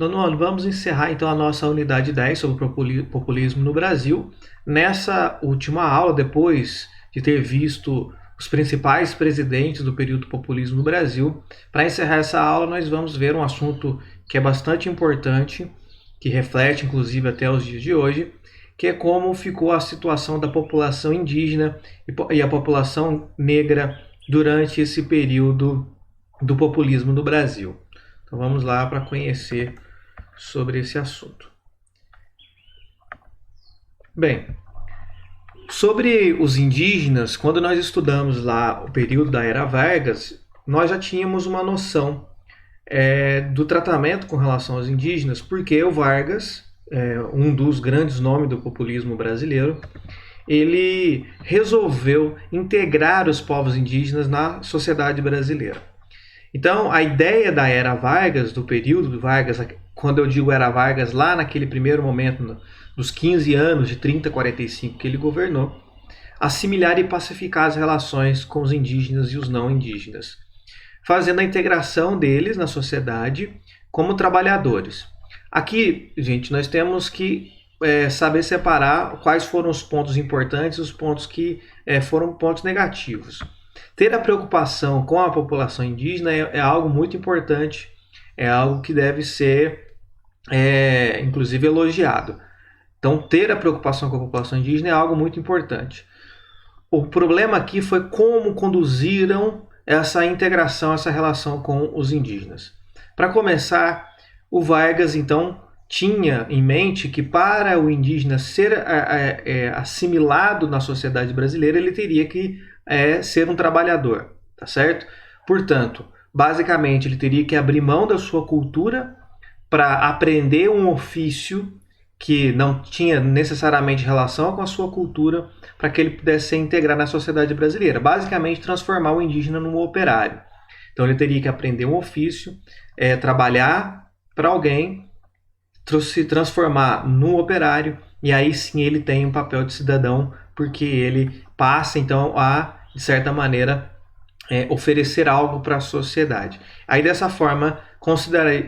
Nono, vamos encerrar então a nossa unidade 10 sobre o populismo no Brasil. Nessa última aula, depois de ter visto os principais presidentes do período do populismo no Brasil, para encerrar essa aula nós vamos ver um assunto que é bastante importante, que reflete inclusive até os dias de hoje, que é como ficou a situação da população indígena e a população negra durante esse período do populismo no Brasil. Então vamos lá para conhecer sobre esse assunto. Bem, sobre os indígenas, quando nós estudamos lá o período da Era Vargas, nós já tínhamos uma noção do tratamento com relação aos indígenas, porque o Vargas, um dos grandes nomes do populismo brasileiro, ele resolveu integrar os povos indígenas na sociedade brasileira. Então, a ideia da Era Vargas, do período do Vargas, quando eu digo Era Vargas, lá naquele primeiro momento, dos 15 anos, de 30 a 45 que ele governou, assimilar e pacificar as relações com os indígenas e os não indígenas, fazendo a integração deles na sociedade como trabalhadores. Aqui, gente, nós temos que saber separar quais foram os pontos importantes e os pontos que foram pontos negativos. Ter a preocupação com a população indígena é algo muito importante, é algo que deve ser, inclusive, elogiado. Então, ter a preocupação com a população indígena é algo muito importante. O problema aqui foi como conduziram essa integração, essa relação com os indígenas. Para começar, o Vargas, então, tinha em mente que para o indígena ser assimilado na sociedade brasileira, ele teria que ser um trabalhador, tá certo? Portanto, basicamente, ele teria que abrir mão da sua cultura para aprender um ofício que não tinha necessariamente relação com a sua cultura, para que ele pudesse se integrar na sociedade brasileira. Basicamente, transformar o indígena num operário. Então, ele teria que aprender um ofício, trabalhar para alguém, se transformar num operário, e aí sim ele tem um papel de cidadão, porque ele passa, então, a, de certa maneira, oferecer algo para a sociedade. Aí, dessa forma,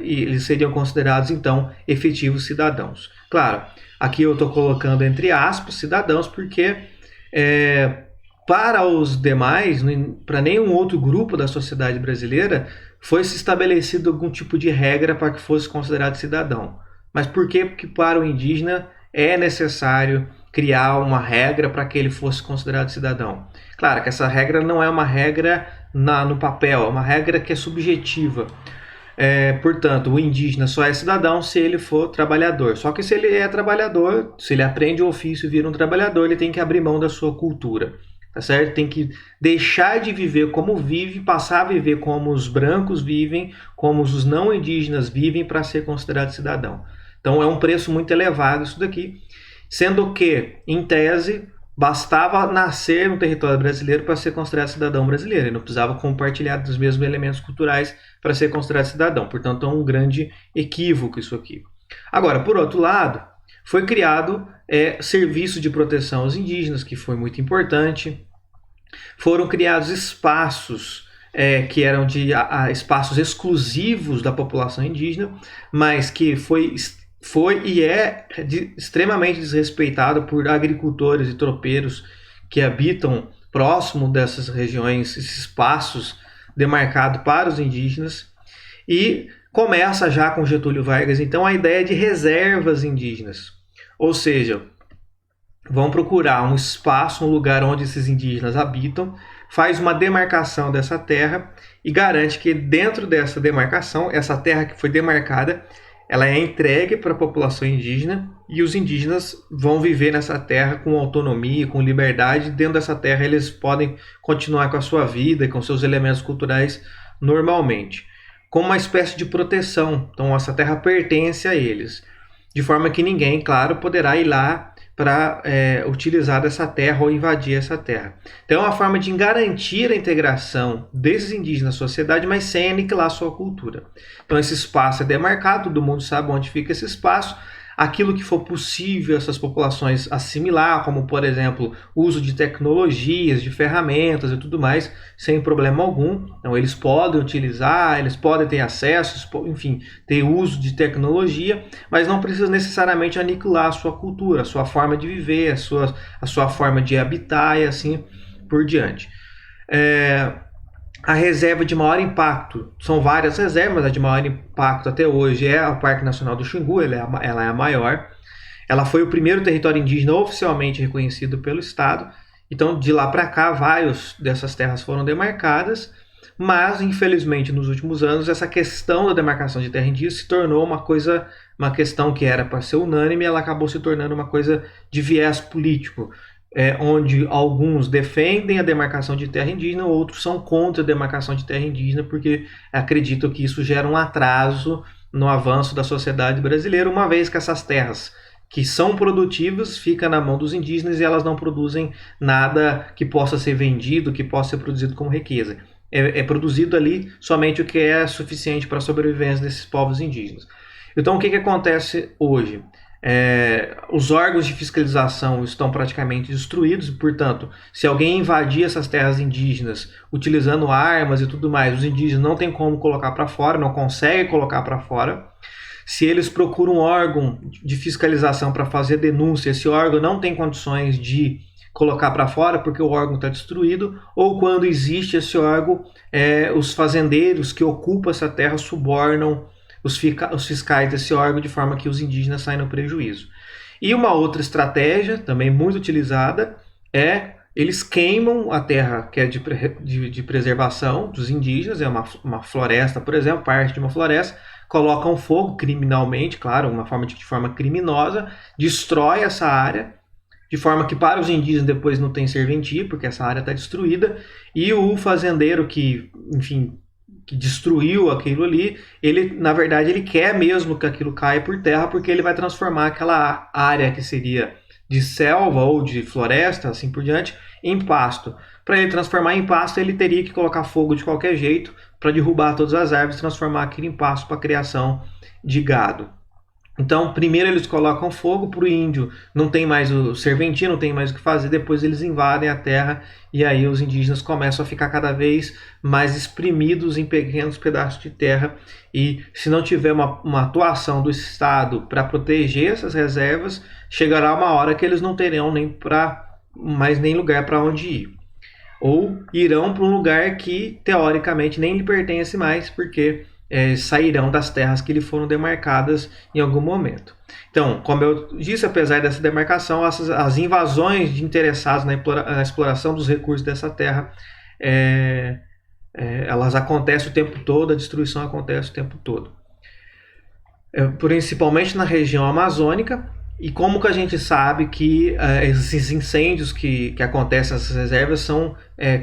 eles seriam considerados, então, efetivos cidadãos. Claro, aqui eu estou colocando entre aspas cidadãos, porque para os demais, para nenhum outro grupo da sociedade brasileira, foi-se estabelecido algum tipo de regra para que fosse considerado cidadão. Mas por quê? Porque para o indígena é necessário criar uma regra para que ele fosse considerado cidadão. Claro que essa regra não é uma regra no papel, é uma regra que é subjetiva. Portanto, o indígena só é cidadão se ele for trabalhador. Só que se ele é trabalhador, se ele aprende o ofício e vira um trabalhador, ele tem que abrir mão da sua cultura. Tá certo? Tem que deixar de viver como vive, passar a viver como os brancos vivem, como os não indígenas vivem, para ser considerado cidadão. Então é um preço muito elevado isso daqui, sendo que, em tese, bastava nascer no território brasileiro para ser considerado cidadão brasileiro, ele não precisava compartilhar dos mesmos elementos culturais para ser considerado cidadão. Portanto, é um grande equívoco isso aqui. Agora, por outro lado, foi criado serviço de proteção aos indígenas, que foi muito importante. Foram criados espaços que eram espaços exclusivos da população indígena, mas que foi e é extremamente desrespeitado por agricultores e tropeiros que habitam próximo dessas regiões, esses espaços demarcados para os indígenas. E começa já com Getúlio Vargas, então, a ideia de reservas indígenas. Ou seja, vão procurar um espaço, um lugar onde esses indígenas habitam, faz uma demarcação dessa terra e garante que dentro dessa demarcação, essa terra que foi demarcada, ela é entregue para a população indígena e os indígenas vão viver nessa terra com autonomia, com liberdade. Dentro dessa terra eles podem continuar com a sua vida e com seus elementos culturais normalmente, como uma espécie de proteção. Então essa terra pertence a eles, de forma que ninguém, claro, poderá ir lá para utilizar dessa terra ou invadir essa terra. Então é uma forma de garantir a integração desses indígenas na sociedade, mas sem aniquilar sua cultura. Então esse espaço é demarcado, todo mundo sabe onde fica esse espaço. aquilo que for possível essas populações assimilar, como, por exemplo, o uso de tecnologias, de ferramentas e tudo mais, sem problema algum. Então, eles podem utilizar, eles podem ter acesso, enfim, ter uso de tecnologia, mas não precisa necessariamente aniquilar a sua cultura, a sua forma de viver, a sua forma de habitar e assim por diante. A reserva de maior impacto, são várias reservas, a de maior impacto até hoje é o Parque Nacional do Xingu, ela é a maior. Ela foi o primeiro território indígena oficialmente reconhecido pelo Estado, então de lá para cá várias dessas terras foram demarcadas, mas infelizmente nos últimos anos essa questão da demarcação de terra indígena se tornou uma questão que era para ser unânime, ela acabou se tornando uma coisa de viés político. Onde alguns defendem a demarcação de terra indígena, outros são contra a demarcação de terra indígena, porque acreditam que isso gera um atraso no avanço da sociedade brasileira, uma vez que essas terras que são produtivas ficam na mão dos indígenas e elas não produzem nada que possa ser vendido, que possa ser produzido como riqueza. É produzido ali somente o que é suficiente para a sobrevivência desses povos indígenas. Então, o que acontece hoje? Os órgãos de fiscalização estão praticamente destruídos, e, portanto, se alguém invadir essas terras indígenas utilizando armas e tudo mais, os indígenas não têm como colocar para fora, não conseguem colocar para fora. Se eles procuram um órgão de fiscalização para fazer denúncia, esse órgão não tem condições de colocar para fora porque o órgão está destruído, ou quando existe esse órgão, os fazendeiros que ocupam essa terra subornam os fiscais desse órgão de forma que os indígenas saem no prejuízo. E uma outra estratégia, também muito utilizada, eles queimam a terra que é de preservação dos indígenas, é uma floresta, por exemplo, parte de uma floresta, colocam fogo criminalmente, claro, de forma criminosa, destrói essa área, de forma que para os indígenas depois não tem serventia, porque essa área está destruída, e o fazendeiro que destruiu aquilo ali, na verdade ele quer mesmo que aquilo caia por terra, porque ele vai transformar aquela área que seria de selva ou de floresta, assim por diante, em pasto. Para ele transformar em pasto, ele teria que colocar fogo de qualquer jeito para derrubar todas as árvores e transformar aquilo em pasto para a criação de gado. Então, primeiro eles colocam fogo para o índio, não tem mais o serventia, não tem mais o que fazer, depois eles invadem a terra e aí os indígenas começam a ficar cada vez mais espremidos em pequenos pedaços de terra, e se não tiver uma atuação do Estado para proteger essas reservas, chegará uma hora que eles não terão mais nem lugar para onde ir. Ou irão para um lugar que teoricamente nem lhe pertence mais, porque sairão das terras que lhe foram demarcadas em algum momento. Então, como eu disse, apesar dessa demarcação, as invasões de interessados na exploração dos recursos dessa terra, elas acontecem o tempo todo, a destruição acontece o tempo todo. Principalmente na região amazônica. E como que a gente sabe que esses incêndios que acontecem nessas reservas são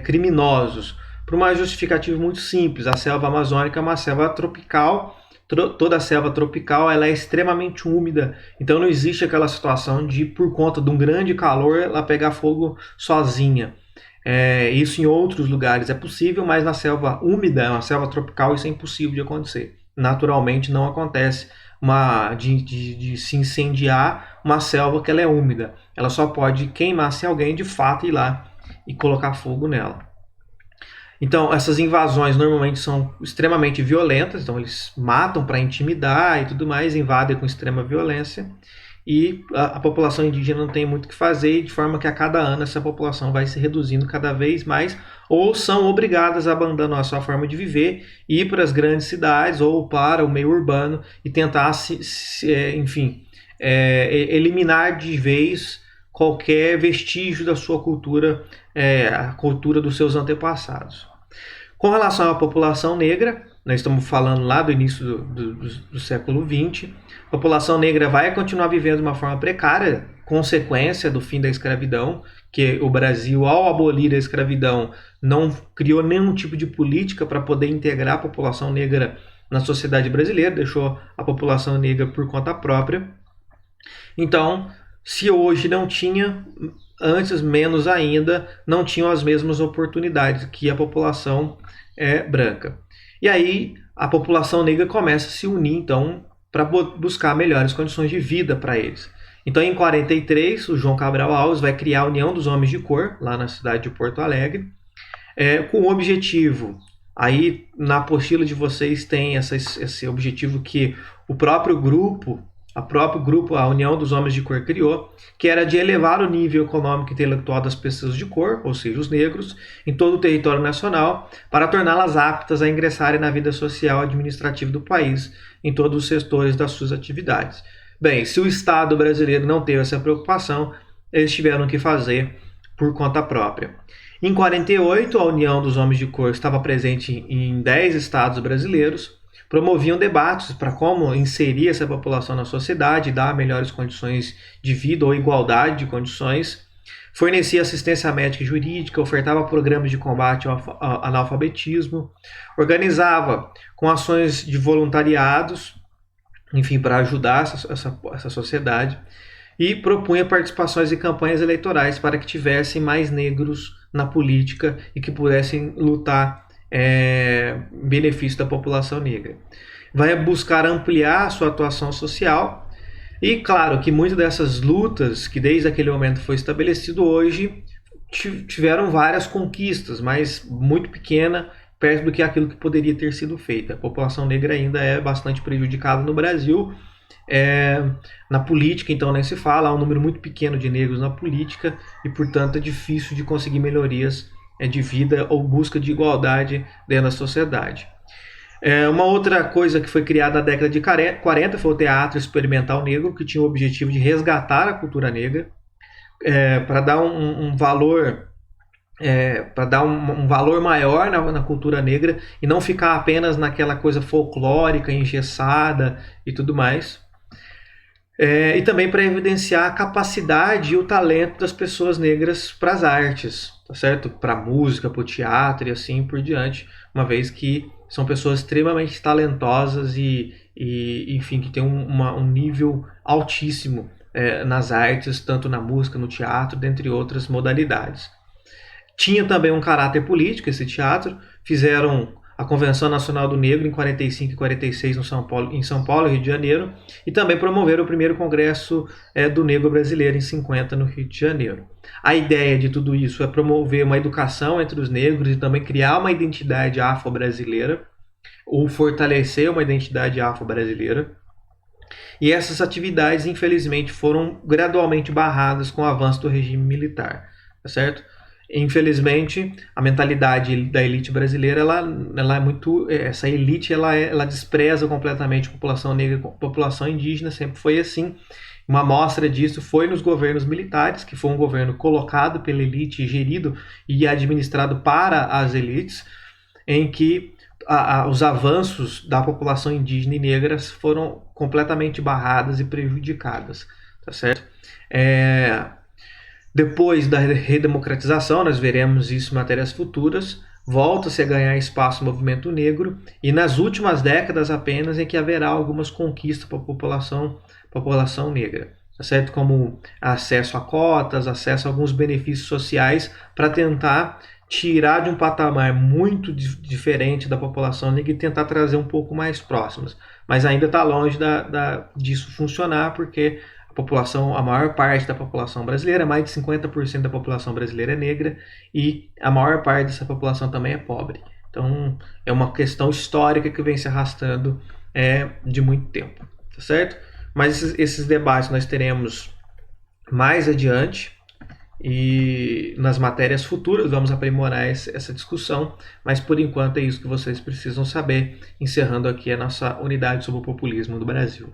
criminosos? Por uma justificativa muito simples. A selva amazônica é uma selva tropical, toda a selva tropical ela é extremamente úmida, então não existe aquela situação de, por conta de um grande calor, ela pegar fogo sozinha. Isso em outros lugares é possível, mas na selva úmida, na selva tropical, isso é impossível de acontecer. Naturalmente não acontece de se incendiar uma selva que ela é úmida. Ela só pode queimar se alguém de fato ir lá e colocar fogo nela. Então, essas invasões normalmente são extremamente violentas, então eles matam para intimidar e tudo mais, invadem com extrema violência, e a população indígena não tem muito o que fazer, de forma que a cada ano essa população vai se reduzindo cada vez mais, ou são obrigadas a abandonar a sua forma de viver, ir para as grandes cidades ou para o meio urbano e tentar, eliminar de vez qualquer vestígio da sua cultura, a cultura dos seus antepassados. Com relação à população negra, nós estamos falando lá do início do século XX, a população negra vai continuar vivendo de uma forma precária, consequência do fim da escravidão, que o Brasil, ao abolir a escravidão, não criou nenhum tipo de política para poder integrar a população negra na sociedade brasileira, deixou a população negra por conta própria. Então, se hoje não tinha, antes menos ainda, não tinham as mesmas oportunidades que a população branca. E aí a população negra começa a se unir, então, para buscar melhores condições de vida para eles. Então, em 43, o João Cabral Alves vai criar a União dos Homens de Cor, lá na cidade de Porto Alegre, com o objetivo, aí na apostila de vocês tem esse objetivo que o próprio grupo, a União dos Homens de Cor criou, que era de elevar o nível econômico e intelectual das pessoas de cor, ou seja, os negros, em todo o território nacional, para torná-las aptas a ingressarem na vida social e administrativa do país, em todos os setores das suas atividades. Bem, se o Estado brasileiro não teve essa preocupação, eles tiveram que fazer por conta própria. Em 48, a União dos Homens de Cor estava presente em 10 estados brasileiros, promoviam debates para como inserir essa população na sociedade, dar melhores condições de vida ou igualdade de condições, fornecia assistência médica e jurídica, ofertava programas de combate ao analfabetismo, organizava com ações de voluntariados, enfim, para ajudar essa sociedade, e propunha participações em campanhas eleitorais para que tivessem mais negros na política e que pudessem lutar em benefício da população negra. Vai buscar ampliar a sua atuação social e, claro, que muitas dessas lutas que desde aquele momento foi estabelecido hoje tiveram várias conquistas, mas muito pequena perto do que aquilo que poderia ter sido feito. A população negra ainda é bastante prejudicada no Brasil. Na política, então, nem se fala, há um número muito pequeno de negros na política e, portanto, é difícil de conseguir melhorias de vida ou busca de igualdade dentro da sociedade. Uma outra coisa que foi criada na década de 40 foi o Teatro Experimental Negro, que tinha o objetivo de resgatar a cultura negra, para dar um valor um valor maior na cultura negra e não ficar apenas naquela coisa folclórica, engessada e tudo mais. E também para evidenciar a capacidade e o talento das pessoas negras para as artes, tá certo? Para a música, para o teatro e assim por diante, uma vez que são pessoas extremamente talentosas e enfim, que têm um nível altíssimo nas artes, tanto na música, no teatro, dentre outras modalidades. Tinha também um caráter político esse teatro, fizeram a Convenção Nacional do Negro em 45 e 46 em São Paulo, Rio de Janeiro, e também promoveram o primeiro Congresso do Negro Brasileiro em 50 no Rio de Janeiro. A ideia de tudo isso é promover uma educação entre os negros e também criar uma identidade afro-brasileira, ou fortalecer uma identidade afro-brasileira. E essas atividades, infelizmente, foram gradualmente barradas com o avanço do regime militar, tá certo? Infelizmente, a mentalidade da elite brasileira, ela é muito, essa elite, ela despreza completamente a população negra, a população indígena, sempre foi assim. Uma amostra disso foi nos governos militares, que foi um governo colocado pela elite, gerido e administrado para as elites, em que os avanços da população indígena e negra foram completamente barradas e prejudicadas, tá certo? Depois da redemocratização, nós veremos isso em matérias futuras, volta-se a ganhar espaço o movimento negro e nas últimas décadas apenas é que haverá algumas conquistas para a população negra, tá certo? Como acesso a cotas, acesso a alguns benefícios sociais para tentar tirar de um patamar muito diferente da população negra e tentar trazer um pouco mais próximas. Mas ainda está longe disso funcionar porque a maior parte da população brasileira, mais de 50% da população brasileira é negra e a maior parte dessa população também é pobre. Então é uma questão histórica que vem se arrastando de muito tempo, tá certo? Mas esses debates nós teremos mais adiante e nas matérias futuras vamos aprimorar essa discussão, mas por enquanto é isso que vocês precisam saber, encerrando aqui a nossa unidade sobre o populismo do Brasil.